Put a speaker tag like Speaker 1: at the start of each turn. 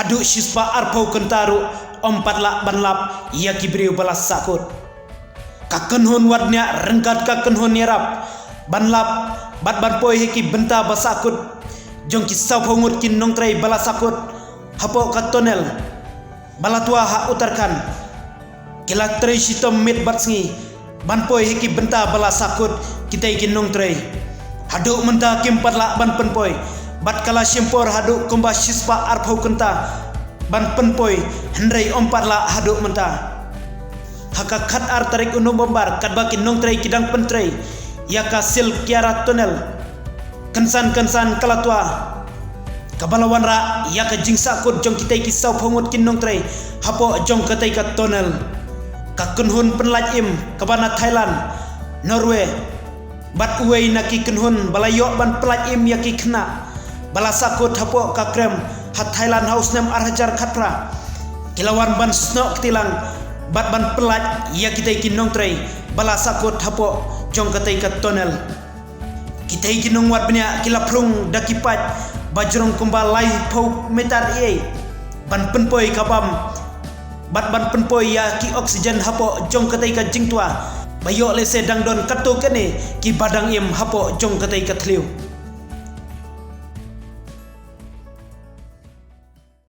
Speaker 1: hadu shispa arpau kentaru ompat lak banlap ia kibriu balas sakut kakenhun wadnya rengkat kakenhun yarap banlap bat poi heki benta basakut jong kisau hongut kin nong trai balas sakut hapo katonel balatua ha utarkan kila trai sitom mit batsngi ban poi heki benta balas sakut kita ikin nong trai hadu menta kimpat lak ban penpoi bat kala simpor hadu komba shispa arpau kenta ban penpoi hendrai ompat la hadu menta haka khat ar tarik unum bombar kat bakin nong trai kidang pentrai yaka sil kiara tonel kensan kalatua kabalawan ra yaka jingsa kut jong kitai kisau phongot kin nong trai hapo jong katai ka tonel kakunhun penlaj im kabana Thailand Norway bat uwei naki kunhun balayok ban pelaj im yaki kena balasakut hapo ka krem hat Thailand house nem arhajar khatra kilawan ban snok tilang bat ban pelaj ya kita ikin nong trai balasakut hapo jong katai ka tonel kita ikin nong wat benya kila prung dakipat bajrong kumbal lai pau metar ye ban penpoi kabam bat ban penpoi ya ki oksigen hapo jong katai ka jingtua bayok lese dangdon kato kene ki badang im hapo jong katai ka thliu